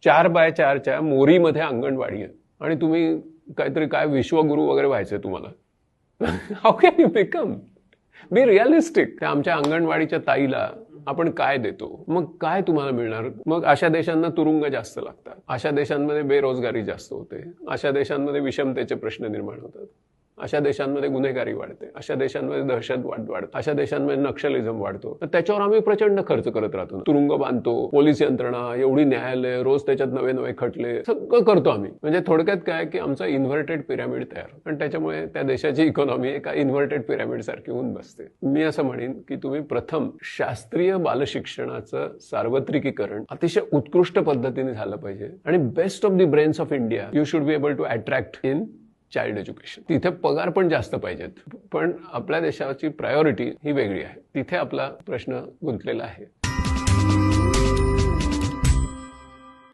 4x4च्या मोरीमध्ये अंगणवाडी आहे आणि तुम्ही काहीतरी काय विश्वगुरू वगैरे व्हायचंय तुम्हाला. How can you become? Be realistic. त्या आमच्या अंगणवाडीच्या ताईला आपण काय देतो, मग काय तुम्हाला मिळणार? मग अशा देशांना तुरुंग जास्त लागतात, अशा देशांमध्ये बेरोजगारी जास्त होते, अशा देशांमध्ये विषमतेचे प्रश्न निर्माण होतात, अशा देशांमध्ये गुन्हेगारी वाढते, अशा देशांमध्ये दहशतवाद वाढते, अशा देशांमध्ये नक्षलिझम वाढतो. तर त्याच्यावर आम्ही प्रचंड खर्च करत राहतो. तुरुंग बांधतो, पोलीस यंत्रणा, एवढी न्यायालय, रोज त्याच्यात नवे नवे खटले, सगळं करतो आम्ही. म्हणजे थोडक्यात काय की आमचा इन्व्हर्टेड पिरॅमिड तयार, आणि त्याच्यामुळे त्या देशाची इकॉनॉमी एका इन्व्हर्टेड पिरॅमिड सारखी होऊन बसते. मी असं म्हणेन की तुम्ही प्रथम शास्त्रीय बालशिक्षणाचं सार्वत्रिकीकरण अतिशय उत्कृष्ट पद्धतीने झालं पाहिजे, आणि best of the brains of India you should be able to attract in child education. तिथे पगार पण जास्त पाहिजेत, पण आपल्या देशाची प्रायोरिटी ही वेगळी आहे. तिथे आपला प्रश्न गुंतलेला आहे.